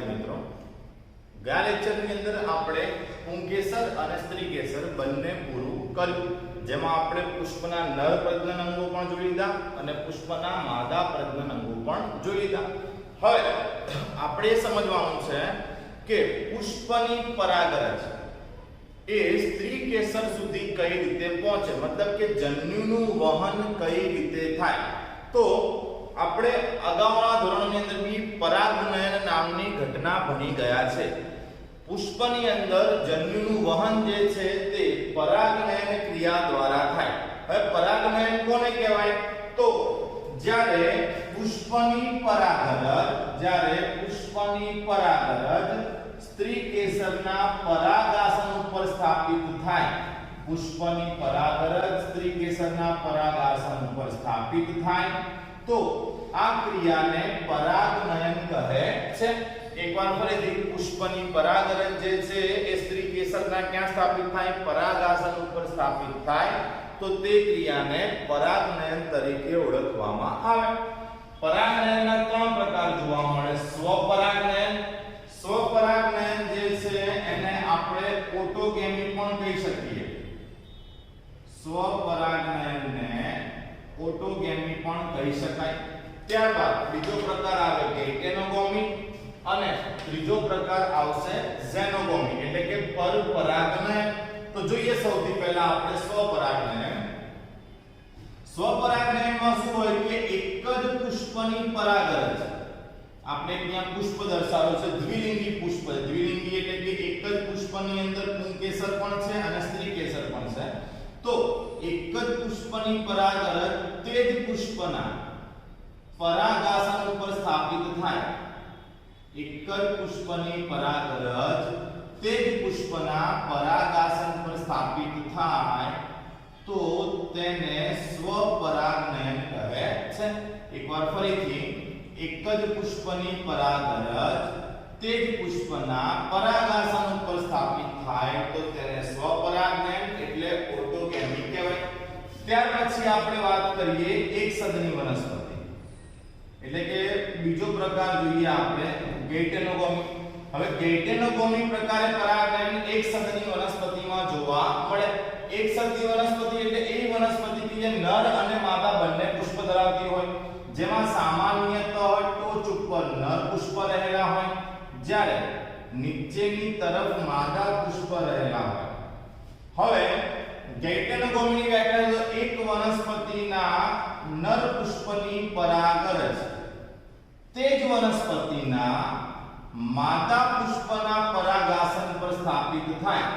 વિદ્યાર્થી મિત્રો, ગયા લેક્ચરની અંદર આપણે પુંકેસર અને સ્ત્રીકેસર બંને પૂરું કર્યું, જેમાં આપણે પુષ્પના નર પ્રજનન અંગો પણ જોઈ લીધા અને પુષ્પના માદા પ્રજનન અંગો પણ જોઈ લીધા. હવે આપણે સમજવાનું છે કે પુષ્પની પરાગરજ એ સ્ત્રીકેસર સુધી કઈ રીતે પહોંચે, મતલબ કે જન્યુનું વહન કઈ રીતે થાય. તો આપણે અગાઉના ધોરણની અંદર બી પરાગનયન નામની ઘટના ભણી ગયા છે. પુષ્પની અંદર જન્યુનું વહન જે છે તે પરાગનયન ક્રિયા દ્વારા થાય. હવે પરાગનયન કોને કહેવાય? તો જ્યારે પુષ્પની પરાગરજ સ્ત્રીકેસરના પરાગાસન ઉપર સ્થાપિત થાય. પુષ્પની પરાગરજ સ્ત્રીકેસરના પરાગાસન ઉપર સ્થાપિત થાય તો આ ક્રિયાને પરાગનયન કહે છે. એકવાર ફરીથી, પુષ્પની પરાગરજ જે છે એ સ્ત્રીકેસરના ક્યાં સ્થાપિત થાય? પરાગાસન ઉપર સ્થાપિત થાય તો તે ક્રિયાને પરાગનયન તરીકે ઓળખવામાં આવે. પરાગનયનના ત્રણ પ્રકાર જોવા મળે. સ્વપરાગનયન જે છે એને આપણે ઓટોગેમી પણ કહી શકીએ. સ્વપરાગનયનને ઓટોગેમી પણ કહી શકાય. ત્યારબાદ બીજો પ્રકાર આવે ગેઇટેનોગોમી અને ત્રીજો પ્રકાર આવશે ઝેનોગોમી, એટલે કે પરપરાગનયન. તો જોઈએ સૌથી પહેલા આપણે સ્વપરાગનયન. સ્વપરાગનયનમાં શું હોય કે એક જ પુષ્પની પરાગરજ, આપણે ત્યાં પુષ્પ દર્શાવ્યો છે દ્વિલિંગી પુષ્પ. દ્વિલિંગી એટલે કે એક જ પુષ્પની અંદર પુંકેસર પણ છે અને સ્ત્રીકેસર પણ છે. તો એક જ પુષ્પની પરાગરજ તે જ પુષ્પના પરાગાસન ઉપર સ્થાપિત થાય. એક જ પુષ્પની પરાગરજ તે જ પુષ્પના પરાગાસન પર સ્થાપિત થાય તો તેને સ્વપરાગનયન કહે છે. એકવાર ફરીથી, એક જ પુષ્પની પરાગરજ તે જ પુષ્પના પરાગાસન ઉપર સ્થાપિત થાય તો તેને સ્વપરાગનયન એટલે ઓટોગેમી કહેવાય. ત્યાર પછી આપણે વાત કરીએ એકસદની વનસ્પતિ, એટલે કે બીજો પ્રકાર જોઈએ આપણે ગેઇટેનોગોમી. હવે ગેઇટેનોગોમી પ્રકારે પરાગનયન એકસદની વનસ્પતિમાં જોવા મળે. એકસદની વનસ્પતિ એટલે એવી વનસ્પતિ કે જે નર અને માદા બંને પુષ્પ ધરાવતી હોય, જેમાં સામાન્યતઃ ટોચ ઉપર નર પુષ્પ રહેલા હોય જ્યારે નીચેની તરફ માદા પુષ્પ રહેલા હોય. હવે ગેઇટેનોગોમીની વ્યાખ્યા તો એક વનસ્પતિના નર પુષ્પની પરાગરજ તે જ વનસ્પતિના માદા પુષ્પના પરાગાસન પર સ્થાપિત થાય.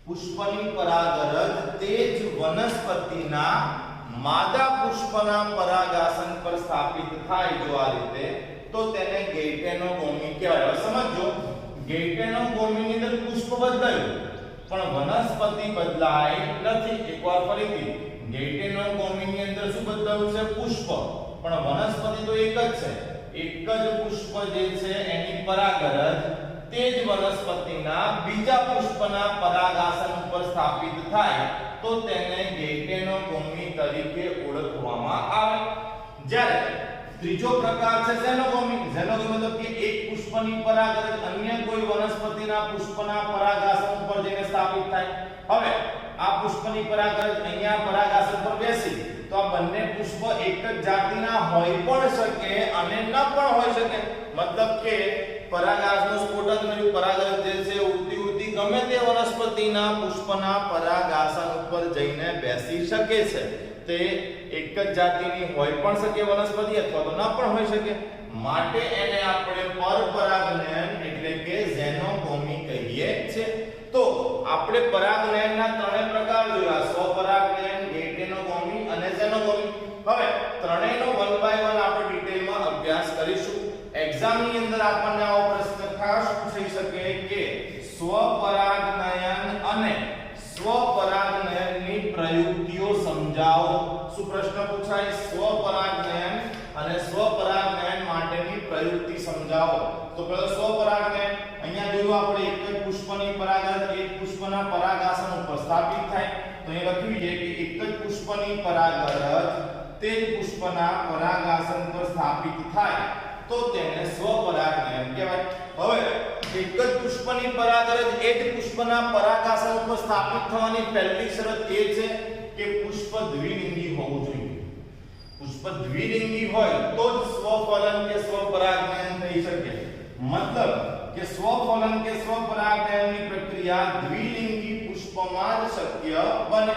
પુષ્પની પરાગરજ તે જ વનસ્પતિના માદા પુષ્પના પરાગાસન પર સ્થાપિત થાય જો આ રીતે, તો તેને ગેઇટેનોગોમી કહેવાય. સમજો, ગેઇટેનોગોમીની અંદર પુષ્પ બદલાયું પણ વનસ્પતિ બદલાઈ નથી. એકવાર ફરીથી, ગેઇટેનોગોમીની અંદર શું બદલાયું છે? પુષ્પ, પણ વનસ્પતિ તો એક જ છે. એક જ પુષ્પ જે છે એની પરાગરજ તે જ વનસ્પતિના બીજા પુષ્પના પરાગાસન ઉપર સ્થાપિત થાય તો તેને ગેઇટેનોગોમી તરીકે ઓળખવામાં આવે. જ્યારે ત્રીજો પ્રકાર છે ઝેનોગોમી. ઝેનોગોમી મતલબ કે એક પુષ્પની પરાગરજ અન્ય કોઈ વનસ્પતિના પુષ્પના પરાગાસન ઉપર જઈને સ્થાપિત થાય. હવે આ પુષ્પની પરાગરજ અહીંયા પરાગાસન પર બેસી તો આ બંને પુષ્પ એક જ જાતિના હોઈ પણ શકે અને ન પણ હોઈ શકે. મતલબ કે પરાગાસનું સ્ફોટન થયું, પરાગરજ જે છે ઉડતી ગમે તે વનસ્પતિના પુષ્પના પરાગાસન ઉપર જઈને બેસી શકે છે. તે એક જ જાતિની હોઈ પણ શકે વનસ્પતિ અથવા તો ન પણ હોઈ શકે. માટે એને આપણે પરપરાગનયન એટલે કે ઝેનોગોમી કહીએ છીએ. તો આપણે પરાગનયનના ત્રણેય પ્રકાર જોયા: સ્વપરાગનયન, ગેઇટેનોગોમી અને ઝેનોગોમી. હવે ત્રણેયનો વન બાય વન આપણે ડિટેલમાં અભ્યાસ કરીશું. એક્ઝામની અંદર આપણને આવો પ્રશ્ન ખાસ પૂછી શકે કે સ્વપરાગનયન અને સ્વપરાગનયનની પ્રયુક્તિઓ સમજાવો. શું પ્રશ્ન પૂછાય? સ્વપરાગનયન અને સ્વપરાગનયન માટેની પ્રયુક્તિ સમજાવો. તો પહેલો સ્વપરાગનયન, અહીંયા જોયું આપણે એક જ પુષ્પની પરાગરજ એક પુષ્પના પરાગાસન ઉપર સ્થાપિત થાય. તો અહીં લખ્યું છે કે એક જ પુષ્પની પરાગરજ તે જ પુષ્પના પરાગાસન પર સ્થાપિત થાય તો તેને સ્વપરાગનયન કહેવાય. પુષ્પની પરાગરજ એ જ પુષ્પના પરાગાસન ઉપર સ્થાપિત થવાની પહેલી શરત એ છે કે પુષ્પ દ્વિલિંગી હોવું જોઈએ. પુષ્પ દ્વિલિંગી હોય તો જ સ્વફલન કે સ્વપરાગનયન થઈ શકે. મતલબ કે સ્વફલન કે સ્વપરાગનયનની પ્રક્રિયા દ્વિલિંગી પુષ્પમાં જ શક્ય બને.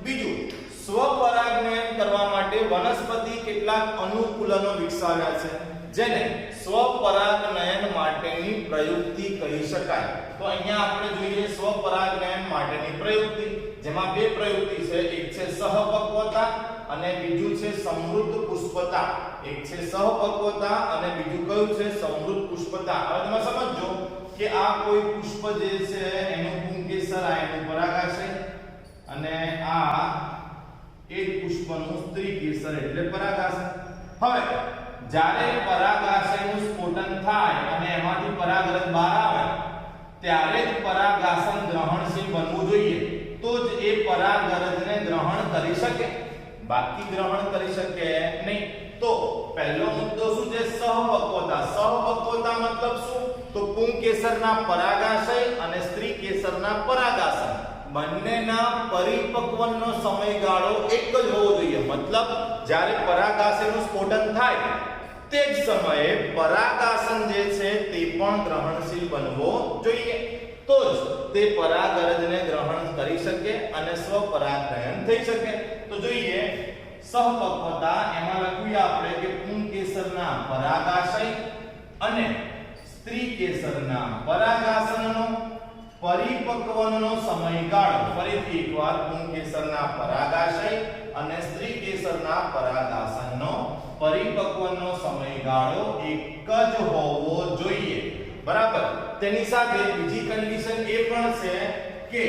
બીજું, સ્વપરાગનયન કરવા માટે વનસ્પતિ કેટલાક અનુકૂલનો વિકસાવ્યા છે જેને સ્વપરાગનયન માટેની પ્રયુક્તિ કહી શકાય. તો અહીંયા આપણે જોઈએ સ્વપરાગનયન માટેની પ્રયુક્તિ, જેમાં બે પ્રયુક્તિ છે. એક છે સહપક્વતા અને બીજું છે સમૃદ્ધ પુષ્પતા. એક છે સહપક્વતા અને બીજું કયું છે? સમૃદ્ધ પુષ્પતા. હવે તમે સમજો કે આ કોઈ પુષ્પ જે છે એનું પુંકેસર, આ એનું પરાગાશય, અને આ એક પુષ્પનું સ્ત્રી કેસર એટલે પરાગાશય. હવે જ્યારે પરાગાશયનું સ્ફોટન થાય અને એમાંથી પરાગરજ બહાર આવે ત્યારે જ પરાગાસન ગ્રહણશીલ બનવું જોઈએ. તો જ એ પરાગરજને ગ્રહણ કરી શકે, બાકી ગ્રહણ કરી શકે નહીં. તો પહેલો મુદ્દો શું છે? સહપક્વતા. સહપક્વતા મતલબ શું? તો પુંકેસરના પરાગાશય અને સ્ત્રી કેસરના પરાગાસન બંનેના પરિપક્વનનો સમયગાળો એક જ હોવો જોઈએ. મતલબ જ્યારે પરાગાશયનું સ્ફોટન થાય તે જ સમયે પરાગાસન જે છે તે પણ ગ્રહણશીલ બનવો જોઈએ. તો જ તે પરાગરજને ગ્રહણ કરી શકે અને સ્વપરાગનયન થઈ શકે. તો જોઈએ સહપક્વતા, એમાં લખીએ આપણે કે પુંકેસરના પરાગાશય અને સ્ત્રી કેસરના પરાગાસનનો પરિપક્વનનો સમયગાળો. ફરીથી એકવાર, પુંકેસરના પરાગાશય અને સ્ત્રી કેસરના પરાગાસનનો પરિપક્વનનો સમયગાળો એક જ હોવો જોઈએ. બરાબર. તેની સાથે બીજી કન્ડિશન એ પણ છે કે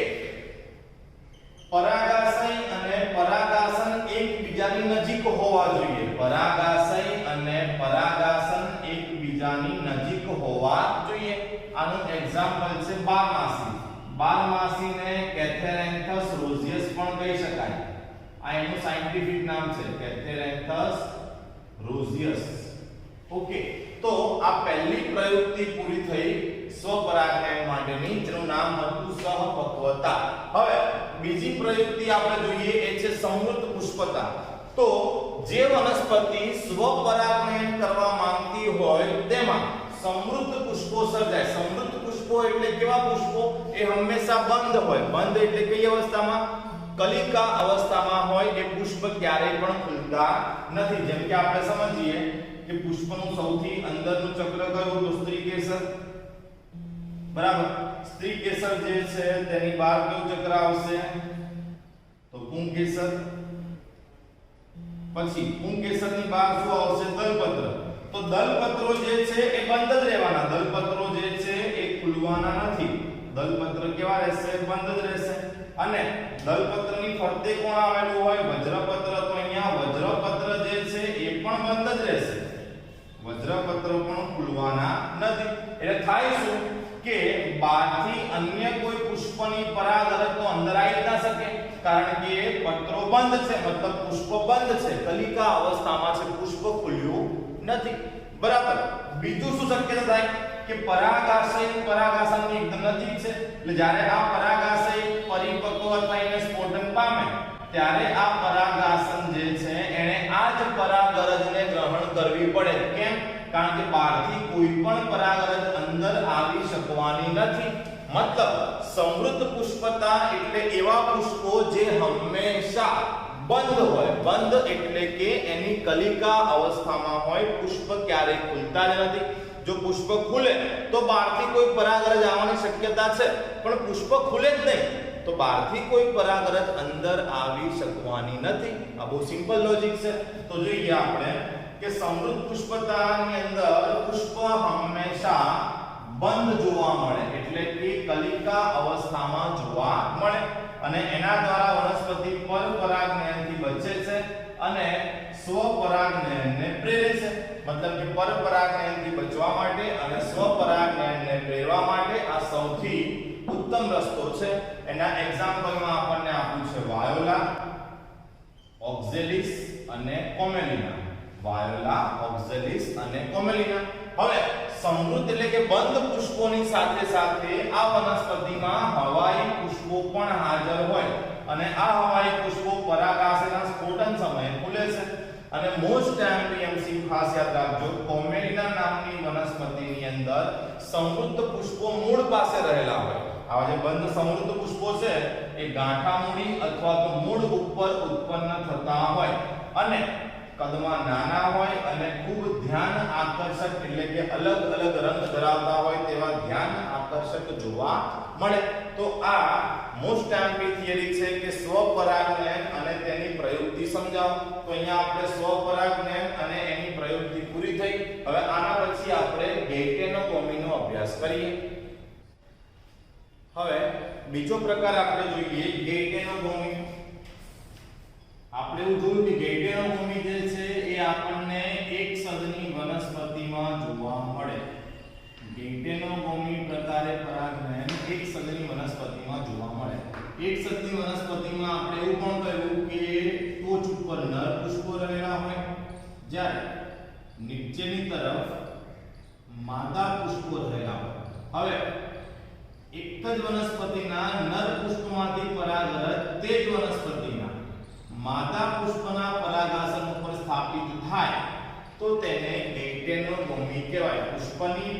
પરાગાશય અને પરાગાસન એકબીજાની નજીક હોવા જોઈએ. પરાગાશય અને પરાગાસન એકબીજાની નજીક હોવા જોઈએ. આનું એક્ઝામ્પલ છે બારમાસી. બારમાસીને કેથેરેન્થસ રોઝિયસ પણ કહી શકાય. આ એનું સાયન્ટિફિક નામ છે, કેથેરેન્થસ રોઝિયસ. ઓકે, તો આ પહેલી પ્રયુક્તિ પૂરી થઈ સ્વપરાગનયન માટેની, જેનું નામ હતું સહપક્વતા. હવે બીજી પ્રયુક્તિ આપણે જોઈએ એ છે સમૃદ્ધ પુષ્પતા. તો જે વનસ્પતિ સ્વપરાગનયન કરવા માંગતી હોય તેમાં સમૃદ્ધ પુષ્પો સર્જાય. સમૃદ્ધ પુષ્પો એટલે કેવા પુષ્પો? એ હંમેશા બંધ હોય. બંધ એટલે કઈ અવસ્થામાં? કલિકા અવસ્થામાં હોય. એ પુષ્પ ક્યારેય પણ ખુલતા નથી. જેમ કે આપણે સમજીએ કે પુષ્પનું સૌથી અંદરનું ચક્ર કયું? તો સ્ત્રી કેસર. બરાબર. સ્ત્રી કેસર જે છે તેની બહાર કયું ચક્ર આવશે? તો પુંકેસર. પછી પુંકેસરની બહાર શું આવશે? દલપત્ર. તો દલપત્રો જે છે એ બંધ જ રહેવાના. દલપત્રો જે છે એ ખુલવાના નથી. દલપત્ર કેવા રહેશે? બંધ જ રહેશે. અને દલપત્રની ફરતે કોણ આવેલું હોય? વજ્રપત્ર. તો અહીંયા વજ્રપત્ર જે છે એ પણ બંધ જ રહેશે. વજ્રપત્ર પણ ખુલવાના નથી. એટલે થાય શું કે બહારથી અન્ય કોઈ પુષ્પની પરાગરજ તો અંદર આવી ના શકે, કારણ કે પત્રો બંધ છે. મતલબ પુષ્પ બંધ છે, કલિકા અવસ્થામાં છે, પુષ્પ ખુલ્યું નથી. બરાબર. બીજું શું શક્યતા થાય કે પરાગાશય પરાગાસનની એકદમ નજીક છે. એટલે જ્યારે આ પરાગાશય પરિપક્વ થઈને સ્ફોટન પામે ત્યારે આ પરાગાસન જે છે એને આ જ પરાગરજને ગ્રહણ કરવી પડે. કેમ? કારણ કે બહારથી કોઈ પણ પરાગરજ અંદર આવી શકવાની નથી. મતલબ સમૃદ્ધ પુષ્પતા એટલે એવા પુષ્પો જે હંમેશા બંધ હોય. બંધ એટલે કે એની કલિકા અવસ્થામાં હોય. પુષ્પ ક્યારેય ખુલતા જ નથી. જો પુષ્પ ખુલે તો બહારથી કોઈ પરાગરજ આવવાની શક્યતા છે, પણ પુષ્પ ખુલે જ નહીં તો બહારથી કોઈ પરાગરજ અંદર આવી શકવાની નથી. આ બહુ સિમ્પલ લોજિક છે. તો જોઈએ આપણે કે સમૃદ્ધ પુષ્પતાની અંદર પુષ્પ હંમેશા બંધ જોવા મળે, એટલે કે કલિકા અવસ્થામાં જોવા મળે, અને એના દ્વારા વનસ્પતિ પરપરાગનયનથી બચે છે અને સ્વપરાગનયનને પ્રેરે છે. મતલબ કે પરપરાગનયનથી બચવા માટે અને સ્વપરાગનયનને પ્રેરવા માટે આ સૌથી ઉત્તમ રસ્તો છે. એના એક્ઝામ્પલમાં આપણને આપ્યું છે વાયોલા, ઓક્ઝેલિસ અને કોમેલિના. વાયોલા, ઓક્ઝેલિસ અને કોમેલિના. હવે સમૃદ્ધ એટલે કે બંધ પુષ્પોની સાથે સાથે આ વનસ્પતિમાં હવાઈ પુષ્પો પણ હાજર હોય અને આ હવાઈ પુષ્પો પરાગાશયના સ્ફોટન સમયે ખુલે છે અને મોસ્ટ એમપીએમસી ખાસ યાદ રાખજો કોમેલિના નામની વનસ્પતિની અંદર સમૃદ્ધ પુષ્પો મૂળ પાસે રહેલા હોય આવા જે બંધ સમૃદ્ધ પુષ્પો છે એ ગાંઠા મૂડી અથવા તો મૂળ ઉપર ઉત્પન્ન થતા હોય અને કદમાં નાના હોય અને ખૂબ ધ્યાન આકર્ષક એટલે કે અલગ અલગ રંગ ધરાવતા હોય તેવા ધ્યાન આકર્ષક જોવા મળે તો આ મોસ્ટ એમ્પી થિયરી છે કે સ્વપરાગનયન અને તેની પ્રયુક્તિ સમજાવો તો અહીંયા આપણે સ્વપરાગનયન અને એની પ્રયુક્તિ પૂરી થઈ હવે આના પછી આપણે ગેઇટેનોગોમીનો અભ્યાસ કરીએ હવે બીજો પ્રકાર આપણે જોઈએ ગેઇટેનોગોમી આપણે એવું જોયું કે ગેઇટેનોગોમી જે છે એ આપણને એક સદની વનસ્પતિમાં જોવા મળે ગેઇટેનોગોમી પ્રકારે પરાગનયન એક સદની વનસ્પતિમાં જોવા મળે એક સદની વનસ્પતિમાં આપણે એવું પણ કહ્યું કે ટોચ ઉપર નર પુષ્પો રહેલા હોય જ્યારે નીચેની તરફ માદા પુષ્પો રહેલા હોય હવે એક જ વનસ્પતિના નર પુષ્પમાંથી પરાગરજ તે જ વનસ્પતિના માદા પુષ્પના પરાગાસન ઉપર સ્થાપિત થાય તો તેને ગેઇટેનોગોમી કહેવાય પુષ્પની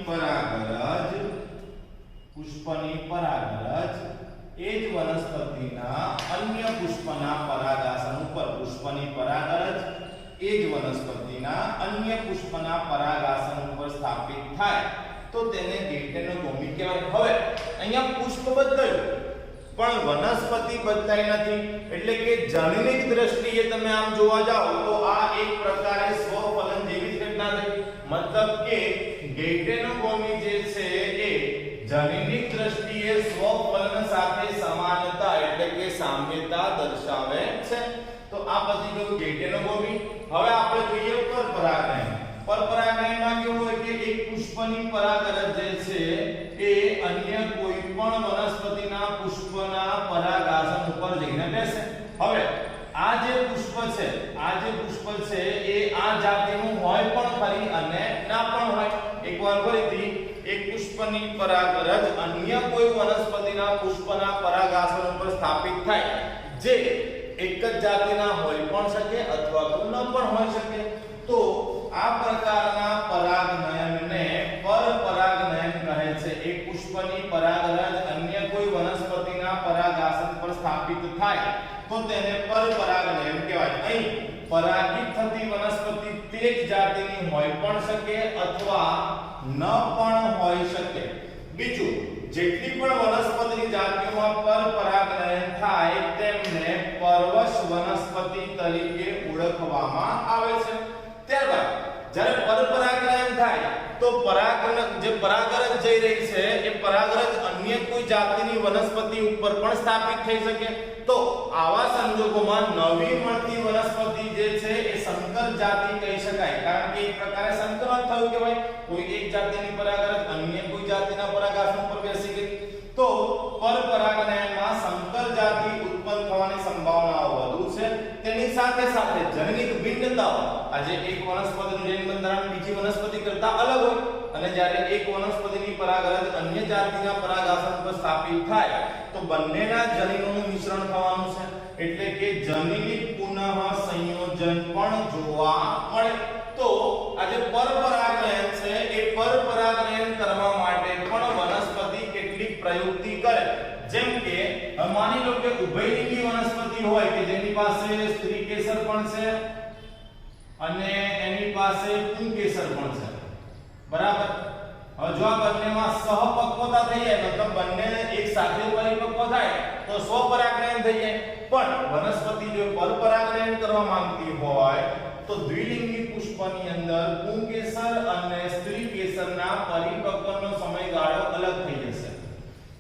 પરાગરજ એ જ વનસ્પતિના અન્ય પુષ્પના પરાગાસન ઉપર પુષ્પની પરાગરજ એ જ વનસ્પતિના અન્ય પુષ્પના પરાગાસન ઉપર સ્થાપિત થાય તો તેને ગેઇટેનોગોમી કહેવાય હવે અહીંયા પુષ્પ બદલાયું પણ વનસ્પતિ બદલાઈ નથી એટલે કે જનનિક દ્રષ્ટિએ તમે આમ જોવા જાઓ તો આ એક પ્રકારે સ્વફલન જેવી જ ઘટના થઈ મતલબ કે ગેઇટેનોગોમી જે છે એ જનનિક દ્રષ્ટિએ સ્વફલન સાથે સમાનતા એટલે કે સામ્યતા દર્શાવે છે તો આ પછી કેવું ગેઇટેનોગોમી હવે આપણે જોઈએ પરપરાગનયનમાં કેવું હોય કે એક પુષ્પની પરાગરજ જે છે એ અન્ય કોઈ પણ વનસ્પતિના પુષ્પના પરાગાસન ઉપર જઈને બેસે હવે આ જે પુષ્પ છે એ આ જાતિનું હોય પણ ખરી અને ના પણ હોય એકવાર ફરીથી એક પુષ્પની પરાગરજ અન્ય કોઈ વનસ્પતિના પુષ્પના પરાગાસન ઉપર સ્થાપિત થાય જે એક જ જાતિના હોય પણ શકે અથવા તો ન પણ હોઈ શકે તો આ પ્રકારના પરાગનયનને પરપરાગનયન કહે છે એક પુષ્પની પરાગરજ અન્ય કોઈ વનસ્પતિના પરાગાસન પર સ્થાપિત થાય તો તેને પરપરાગનયન કહેવાય અહીં પરાગિત થતી વનસ્પતિ તે જ જાતિની હોય પણ શકે અથવા ન પણ હોઈ શકે બીજું જેટલી પણ વનસ્પતિની જાતિઓમાં પરપરાગનયન થાય તેમને પરવશ વનસ્પતિ તરીકે ઓળખવામાં આવે છે ત્યારબાદ જ્યારે પરપરાગનયન થાય તો પરાગરજ જઈ રહી છે એ પરાગરજ અન્ય કોઈ જાતિની વનસ્પતિ ઉપર પણ સ્થાપિત થઈ શકે તો આવા સંજોગોમાં નવી મળતી વનસ્પતિ જે છે એ સંકર જાતિ કહી શકાય કારણ કે એક પ્રકારે સંકરણ થયું કે ભાઈ કોઈ એક જાતિની પરાગરજ અન્ય કોઈ જાતિના પરાગાસન પર બેસી ગઈ તો પરપરાગનયનમાં સંકર જાતિ ઉત્પન્ન થવાની સંભાવનાઓ વધુ છે તેની સાથે સાથે જનનિક ભિન્નતાઓ આજે એક વનસ્પતિનું જૈન બંધારણ બીજી વનસ્પતિ કરતા અલગ હોય અને જ્યારે એક વનસ્પતિની પરાગરજ અન્ય જાતિના પરાગાસન પર સ્થાપિત થાય તો બંનેના જનીનોનું મિશ્રણ થવાનું છે એટલે કે જનનિક પુનઃ સંયોજન પણ જોવા મળે તો આજે પરપરાગનયન છે એ પરપરાગનયન કરવા માટે પણ વનસ્પતિ કેટલીક પ્રયુક્તિ કરે જેમ કે માની લો કે ઉભયલિંગી વનસ્પતિ હોય કે જેની પાસે સ્ત્રી કેસર પણ છે અને એની પાસે પુંકેસર પણ છે બરાબર હવે જો આ બંનેમાં સહપક્વતા થઈ જાય મતલબ બંને એક સાથે પરિપક્વ થાય તો સ્વપરાગનયન થઈ જાય પણ વનસ્પતિ જો પરપરાગનયન કરવા માંગતી હોય તો દ્વિલિંગી પુષ્પની અંદર પુંકેસર અને સ્ત્રી કેસરના પરિપક્વનો સમયગાળો અલગ થઈ જશે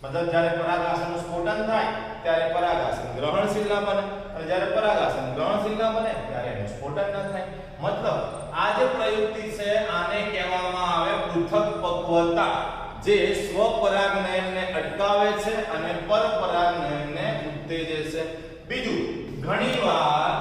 મતલબ જ્યારે પરાગાસનનું સ્ફોટન થાય ત્યારે પરાગાસન ગ્રહણશીલ ના બને અને જ્યારે પરાગાસન ગ્રહણશીલ ના બને ત્યારે એનું સ્ફોટન ન થાય મતલબ આ જે પ્રયુક્તિ છે આને કહેવામાં આવે પૃથક પક્વતા જે સ્વપરાગનયનને અટકાવે છે અને પરપરાગનયનને ઉત્તેજે છે બીજું ઘણીવાર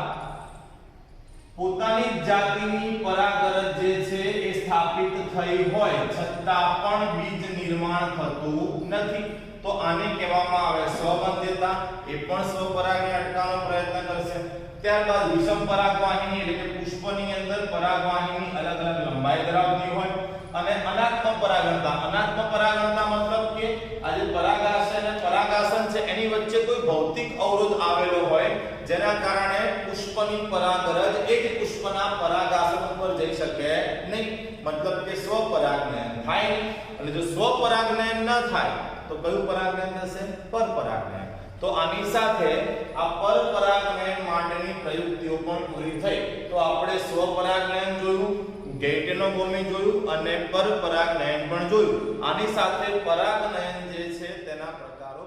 પોતાની જાતિની પરાગરજ જે છે એ સ્થાપિત સ્થાપિત થઈ હોય છતાં પણ બીજ નિર્માણ થતું નથી તો આને કહેવામાં આવે સ્વબંધિતતા એ પણ સ્વપરાગને અટકાવવાનો પ્રયત્ન કરશે ત્યારબાદ વિષમ પરાગવાહિની એટલે કે પુષ્પની અંદર પરાગવાહિની અલગ અલગ લંબાઈ ધરાવતી હોય અને અનાત્મ પરાગણતા મતલબ કે આ જે પરાગાશય અને પરાગાસન છે એની વચ્ચે કોઈ ભૌતિક અવરોધ આવેલો હોય જેના કારણે પુષ્પની પરાગરજ એક પુષ્પના પરાગાસન ઉપર જઈ શકે નહીં મતલબ કે સ્વપરાગનયન થાય અને જો સ્વપરાગનયન ન થાય તો કયું પરાગનયન થશે પરપરાગનયન તો આની સાથે આ પરપરાગનયન માટેની પ્રયુક્તિઓ પણ પૂરી થઈ તો આપણે સ્વપરાગનયન જોયું ગેઇટેનોગોમી જોયું અને પરપરાગનયન પણ જોયું આની સાથે પરાગનયન જે છે તેના પ્રકારો